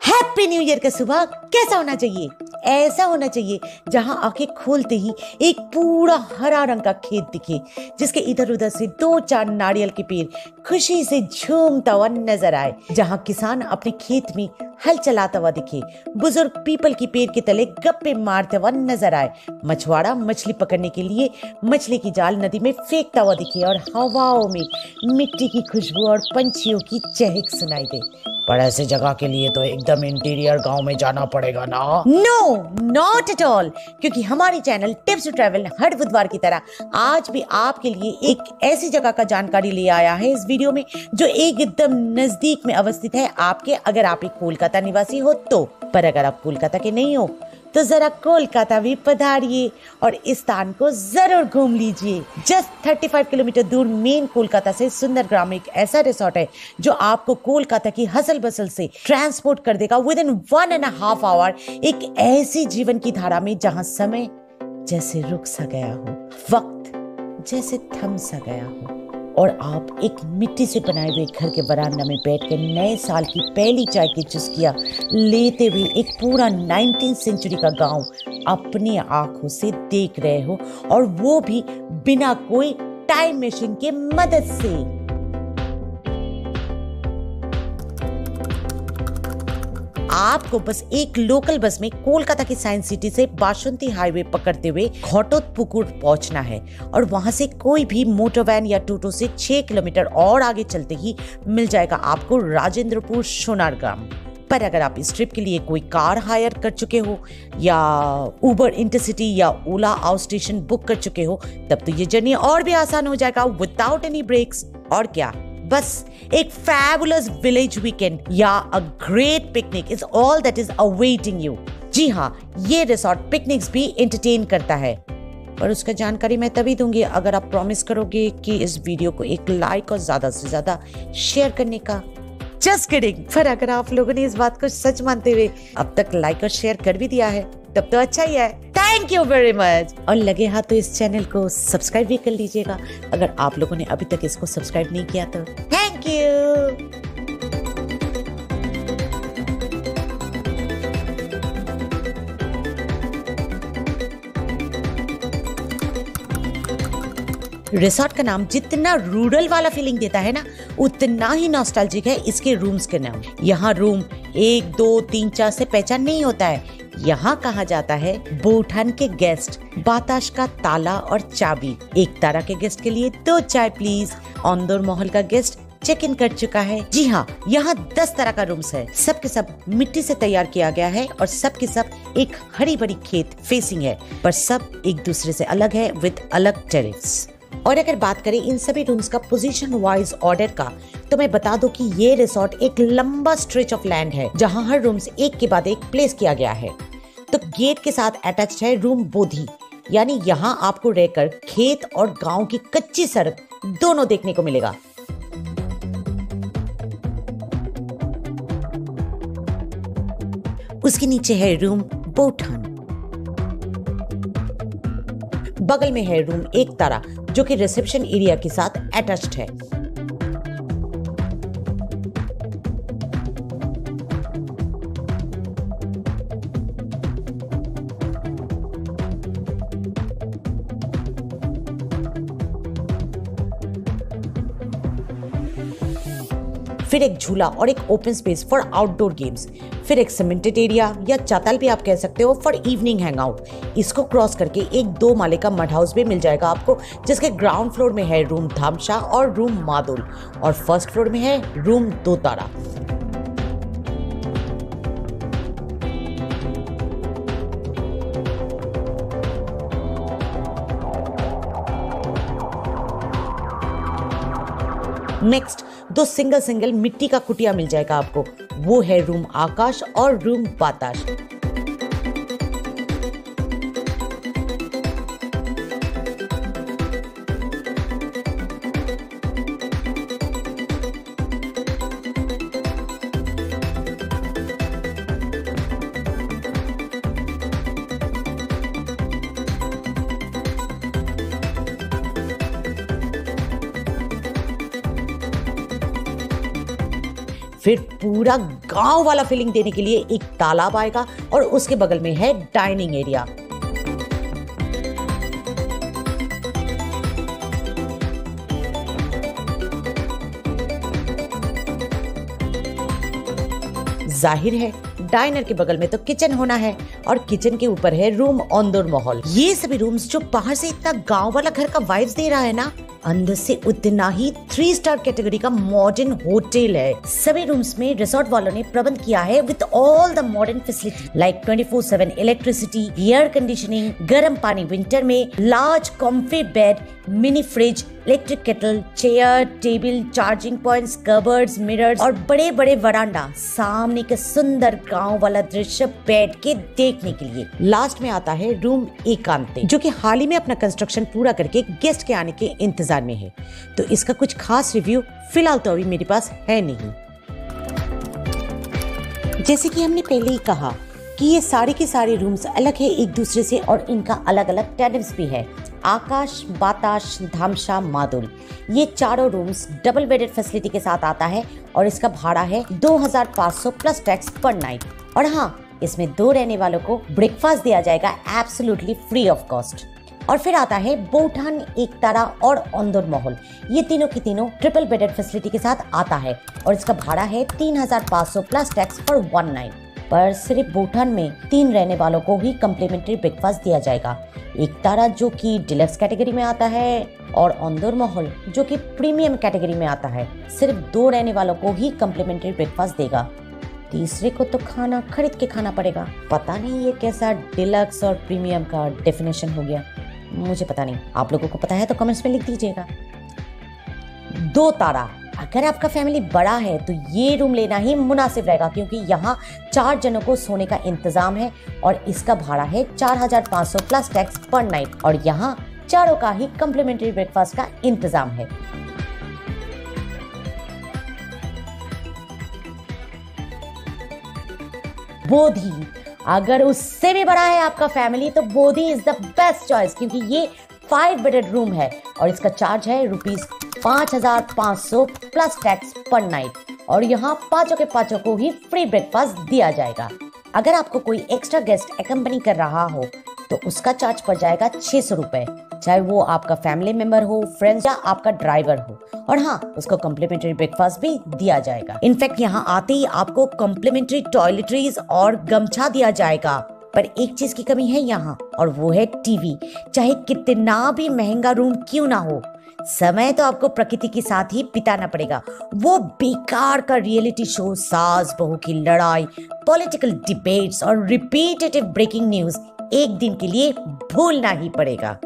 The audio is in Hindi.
हैप्पी न्यू ईयर का सुबह कैसा होना चाहिए? ऐसा होना चाहिए जहां आंखें खोलते ही एक पूरा हरा रंग का खेत दिखे, जिसके इधर उधर से दो चार नारियल के पेड़ खुशी से झूमता हुआ नजर आए, जहां किसान अपने खेत में हल चलाता हुआ दिखे, बुजुर्ग पीपल की पेड़ के तले गप्पे मारते हुआ नजर आए, मछुआरा मछली पकड़ने के लिए मछली की जाल नदी में फेंकता हुआ दिखे और हवाओं में मिट्टी की खुशबू और पंछियों की चहक सुनाई दे। पर ऐसे जगह के लिए तो एकदम इंटीरियर गांव में जाना पड़ेगा ना? नो, नॉट एट ऑल, क्योंकि हमारी चैनल टिप्स टू ट्रैवल हर बुधवार की तरह आज भी आपके लिए एक ऐसी जगह का जानकारी ले आया है इस वीडियो में, जो एकदम नजदीक में अवस्थित है आपके, अगर आप एक कोलकाता निवासी हो तो। पर अगर आप कोलकाता के नहीं हो तो जरा कोलकाता भी पधारिए और इस स्थान को जरूर घूम लीजिए। जस्ट 35 किलोमीटर दूर मेन कोलकाता से सुंदरग्राम एक ऐसा रिसोर्ट है जो आपको कोलकाता की हसल बसल से ट्रांसपोर्ट कर देगा विद इन 1.5 आवर, एक ऐसी जीवन की धारा में जहां समय जैसे रुक सा गया हो, वक्त जैसे थम सा गया हो, और आप एक मिट्टी से बनाए हुए घर के बरामदा में बैठकर नए साल की पहली चाय की चुस्कियां लेते हुए एक पूरा 19th सेंचुरी का गांव अपनी आंखों से देख रहे हो, और वो भी बिना कोई टाइम मशीन के मदद से। आपको बस एक लोकल बस में कोलकाता की साइंस सिटी से बासंती हाईवे पकड़ते हुए घोटोतपुकुर पहुंचना है, और वहां से कोई भी मोटर वैन या टोटो से 6 किलोमीटर और आगे चलते ही मिल जाएगा आपको राजेंद्रपुर सोनारगाम। पर अगर आप इस ट्रिप के लिए कोई कार हायर कर चुके हो या उबर इंटरसिटी या ओला आउट स्टेशन बुक कर चुके हो, तब तो ये जर्नी और भी आसान हो जाएगा विदाउट एनी ब्रेक्स। और क्या, बस एक फैबुलस विलेज वीकेंड या a great picnic is all that is awaiting you. जी हाँ, ये रिसोर्ट पिकनिक्स भी एंटरटेन करता है, पर उसका जानकारी मैं तभी दूंगी अगर आप प्रॉमिस करोगे कि इस वीडियो को एक लाइक और ज्यादा से ज्यादा शेयर करने का। जस्ट किडिंग, पर अगर आप लोगों ने इस बात को सच मानते हुए अब तक लाइक और शेयर कर भी दिया है तब तो अच्छा ही है। Thank you very much. और लगे हाथ तो इस चैनल को सब्सक्राइब भी कर लीजिएगा अगर आप लोगों ने अभी तक इसको सब्सक्राइब नहीं किया तो। Thank you. रिसोर्ट का नाम जितना रूरल वाला फीलिंग देता है ना, उतना ही नॉस्टैल्जिक है इसके रूम्स के नाम। यहाँ रूम 1, 2, 3, 4 से पहचान नहीं होता है। यहाँ कहा जाता है बोठान के गेस्ट, बाताश का ताला और चाबी, एक तारा के गेस्ट के लिए 2 चाय प्लीज, औंदोर महल का गेस्ट चेक इन कर चुका है। जी हाँ, यहाँ 10 तरह का रूम्स है, सब के सब मिट्टी से तैयार किया गया है और सब के सब एक हरी भरी खेत फेसिंग है, पर सब एक दूसरे से अलग है विद अलग टेरिफ्स। और अगर बात करें इन सभी रूम्स का पोजीशन वाइज ऑर्डर का, तो मैं बता दूं कि ये रिसोर्ट एक लंबा स्ट्रेच ऑफ लैंड है जहां हर रूम्स एक के बाद एक प्लेस किया गया है। तो गेट के साथ अटैच्ड है रूम बोधी, यानी यहाँ आपको रहकर खेत और गांव की कच्ची सड़क दोनों देखने को मिलेगा। उसके नीचे है रूम बोठान, बगल में है रूम एक तारा जो कि रिसेप्शन एरिया के साथ अटैच्ड है। फिर एक झूला और एक open space for outdoor games, फिर एक सीमेंटेड एरिया या चाताल भी आप कह सकते हो फॉर इवनिंग हैंगआउट। इसको क्रॉस करके एक 2 माले का मड हाउस भी मिल जाएगा आपको, जिसके ग्राउंड फ्लोर में है रूम धामशा और रूम मादुल, और फर्स्ट फ्लोर में है रूम 2 तारा। नेक्स्ट 2 सिंगल मिट्टी का कुटिया मिल जाएगा आपको, वो है रूम आकाश और रूम बाताश। फिर पूरा गांव वाला फीलिंग देने के लिए एक तालाब आएगा और उसके बगल में है डाइनिंग एरिया। जाहिर है डाइनर के बगल में तो किचन होना है और किचन के ऊपर है रूम ऑन-डोर माहौल। ये सभी रूम्स जो बाहर से इतना गांव वाला घर का वाइब्स दे रहा है ना, अंदर से उतना ही 3 स्टार कैटेगरी का मॉडर्न होटल है। सभी रूम्स में रिसोर्ट वालों ने प्रबंध किया है with all the modern facility like 24/7 electricity, air conditioning, गर्म पानी विंटर में, large comfy bed, mini fridge, electric kettle, chair, table, charging points, cupboards, mirrors और बड़े बड़े वरांडा, सामने के सुंदर गांव वाला दृश्य बैठ के देखने के लिए। लास्ट में आता है रूम एकांते, जो कि हाल ही में अपना कंस्ट्रक्शन पूरा करके गेस्ट के आने के इंतजार में है, तो इसका कुछ खास रिव्यू फिलहाल तो अभी मेरे पास है नहीं। जैसे कि हमने पहले ही कहा कि ये सारे के सारे रूम्स अलग है एक दूसरे से और इनका अलग अलग टेरेस भी है। आकाश, बाताश, धामशा, मादुल, ये चारों रूम्स डबल बेडेड फैसिलिटी के साथ आता है और इसका भाड़ा है 2500 प्लस टैक्स पर नाइट। और हाँ, इसमें 2 रहने वालों को ब्रेकफास्ट दिया जाएगा एब्सोल्युटली फ्री ऑफ कॉस्ट। और फिर आता है बोठान, एकतारा और ऑन-डोर माहौल, ये तीनों की तीनों ट्रिपल बेडेड फैसिलिटी के साथ आता है और इसका भाड़ा है 3500 प्लस टैक्स पर 1 नाइट। पर सिर्फ बोठान में 3 रहने वालों को ही कम्प्लीमेंट्री ब्रेकफास्ट दिया जाएगा। एकतारा जो कि डिलक्स कैटेगरी में आता है और ऑन-डोर माहौल जो कि प्रीमियम कैटेगरी में आता है, सिर्फ 2 रहने वालों को ही कम्प्लीमेंट्री ब्रेकफास्ट देगा। तीसरे को तो खाना खरीद के खाना पड़ेगा। पता नहीं ये कैसा डिलक्स और प्रीमियम का डेफिनेशन हो गया, मुझे पता नहीं। आप लोगों को पता है तो कमेंट्स में लिख दीजिएगा। 2 तारा, अगर आपका फैमिली बड़ा है तो ये रूम लेना ही मुनासिब रहेगा क्योंकि यहाँ 4 जनों को सोने का इंतजाम है और इसका भाड़ा है 4500 प्लस टैक्स पर नाइट और यहाँ चारों का ही कम्प्लीमेंट्री ब्रेकफास्ट का इंतजाम है। बोधी, अगर उससे भी बड़ा है आपका फैमिली तो Bodhi is the best choice क्योंकि ये 5 बेडेड रूम है और इसका चार्ज है ₹5500 प्लस टैक्स पर नाइट और यहाँ पांचों के पांचों को ही फ्री ब्रेकफास्ट दिया जाएगा। अगर आपको कोई एक्स्ट्रा गेस्ट एकम्पनी कर रहा हो तो उसका चार्ज पड़ जाएगा 600 रुपए, चाहे वो आपका फैमिली मेंबर हो, फ्रेंड्स या आपका ड्राइवर हो। और हाँ, उसको कम्प्लीमेंट्री ब्रेकफास्ट भी दिया जाएगा। इनफैक्ट यहाँ आते ही आपको कम्प्लीमेंट्री टॉयलेटरीज और गमछा दिया जाएगा। पर एक चीज की कमी है यहाँ और वो है टीवी। चाहे कितना भी महंगा रूम क्यों ना हो, समय तो आपको प्रकृति के साथ ही बिताना पड़ेगा। वो बेकार का रियलिटी शो, सास बहू की लड़ाई, पॉलिटिकल डिबेट्स और रिपीटेटिव ब्रेकिंग न्यूज एक दिन के लिए भूलना ही पड़ेगा।